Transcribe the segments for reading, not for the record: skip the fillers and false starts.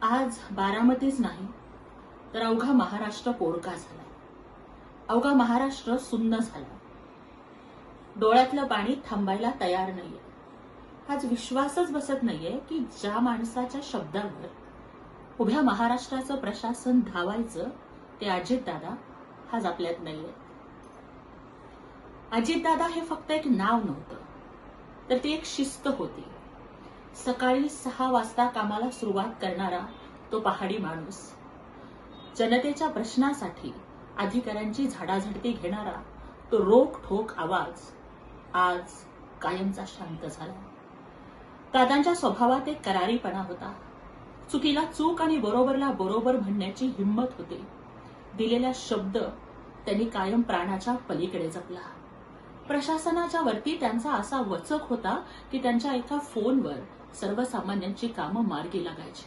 आज बारामतीच नाही तर अवघा महाराष्ट्र पोरका झाला. अवघा महाराष्ट्र सुन्न झाला. डोळ्यातलं पाणी थांबायला तयार नाहीये. आज विश्वासच बसत नाहीये की ज्या माणसाच्या शब्दावर उभ्या महाराष्ट्राचं प्रशासन धावायचं ते अजितदादा आज आपल्यात नाहीये. अजितदादा हे फक्त एक नाव नव्हतं, तर ती एक शिस्त होती. सकाळी 6 वाजता कामाला सुरुवात करणारा तो पहाडी माणूस, जनतेच्या प्रश्नासाठी अधिकाऱ्यांची झाडाझडती घेणारा तो रोखठोक आवाज आज कायमचा शांत झाला. दादांच्या स्वभावात एक करारीपणा होता. चुकीला चूक आणि बरोबरला बरोबर म्हणण्याची हिंमत होती. दिलेला शब्द त्यांनी कायम प्राणाच्या पलीकडे जपला. प्रशासनाच्या वरती त्यांचा असा वचक होता की त्यांच्या एका फोनवर सर्वसामान्यांची कामं मार्गी लागायची.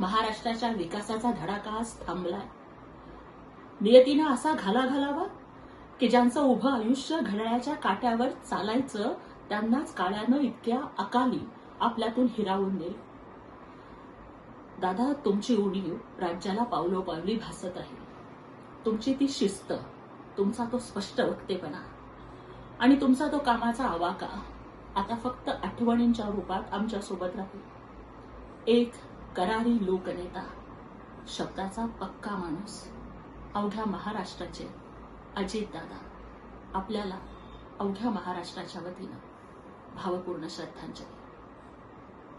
महाराष्ट्राच्या विकासाचा धडाका आज थांबलाय. नियतीनं असा घाला घालावा की ज्यांचं उभं आयुष्य घड्याळाच्या काट्यावर चालायचं त्यांनाच काळ्यानं इतक्या अकाली आपल्यातून हिरावून नेल. दादा, तुमची उणीव राज्याला पावलोपावली भासत आहे. तुमची ती शिस्त, तुमचा तो स्पष्ट वक्तेपणा आणि तुमचा तो कामाचा आवाका आता फक्त आठवणींच्या रूपात आमच्यासोबत राहील. एक करारी लोकनेता, शब्दाचा पक्का माणूस, अवघ्या महाराष्ट्राचे अजितदादा, आपल्याला अवघ्या महाराष्ट्राच्या वतीनं भावपूर्ण श्रद्धांजली.